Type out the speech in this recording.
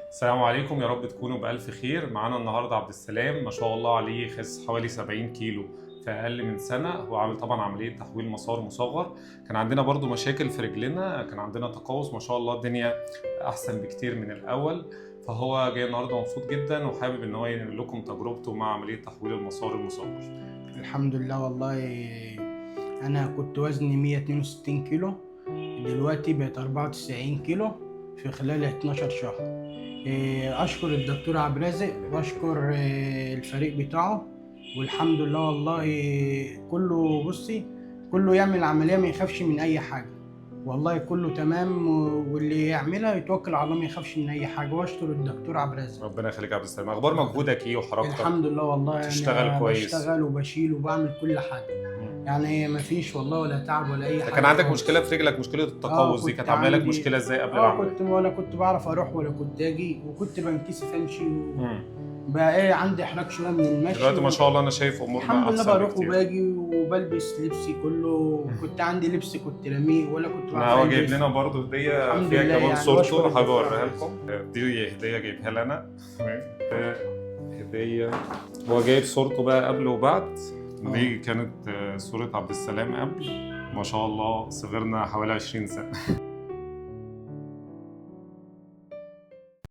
السلام عليكم، يا رب تكونوا بألف خير. معانا النهارده عبد السلام، ما شاء الله عليه، خس حوالي 70 كيلو في أقل من سنة. هو عامل طبعا عملية تحويل مسار مصغر. كان عندنا برضو مشاكل في رجلنا، كان عندنا تقوس. ما شاء الله الدنيا أحسن بكتير من الأول. فهو جاي النهارده مبسوط جدا وحابب إن هو ينقل لكم تجربته مع عملية تحويل المسار المصغر. الحمد لله والله. انا كنت وزني 162 كيلو، دلوقتي بقيت 94 كيلو في خلال 12 شهر. اشكر الدكتور عبد الرازق واشكر الفريق بتاعه، والحمد لله والله. كله بصي، كله يعمل عملية ما يخافش من اي حاجة، والله كله تمام. واللي يعملها يتوكل على الله، ما يخافش من اي حاجة. واشكر الدكتور عبد الرازق. ربنا يخليك يا عبد السلام. أخبار مجهودك إيه وحركتك؟ الحمد لله والله، تشتغل انا كويس؟ بشتغل وبشيل وبعمل كل حاجة، يعني مفيش والله ولا تعب ولا اي حاجه. كان عندك خالص. مشكلة في رجلك، مشكلة التقوس دي كنت كانت عاملة لك عندي، مشكلة ازاي قبل العملية؟ كنت ولا كنت بعرف اروح ولا كنت اجي، وكنت بنكسف امشي بقى ايه، عندي احراج شويه من المشي. دلوقتي ما شاء الله انا شايف امورنا الحمد لله احسن بروح بكتير. وباجي وبلبس لبسي كله. كنت عندي لبس كنت راميه ولا كنت بعرف هو جايب ألبس. لنا برضه هديه الحمد فيها لله كمان يعني، صورته، وأشكر حابب الدكتور اوريها عبد لكم. دي هديه جايبها لنا. تمام. هديه هو جايب صورته بقى قبل وبعد. دي كانت صوره عبد السلام قبل. ما شاء الله صغرنا حوالي 20 سنه.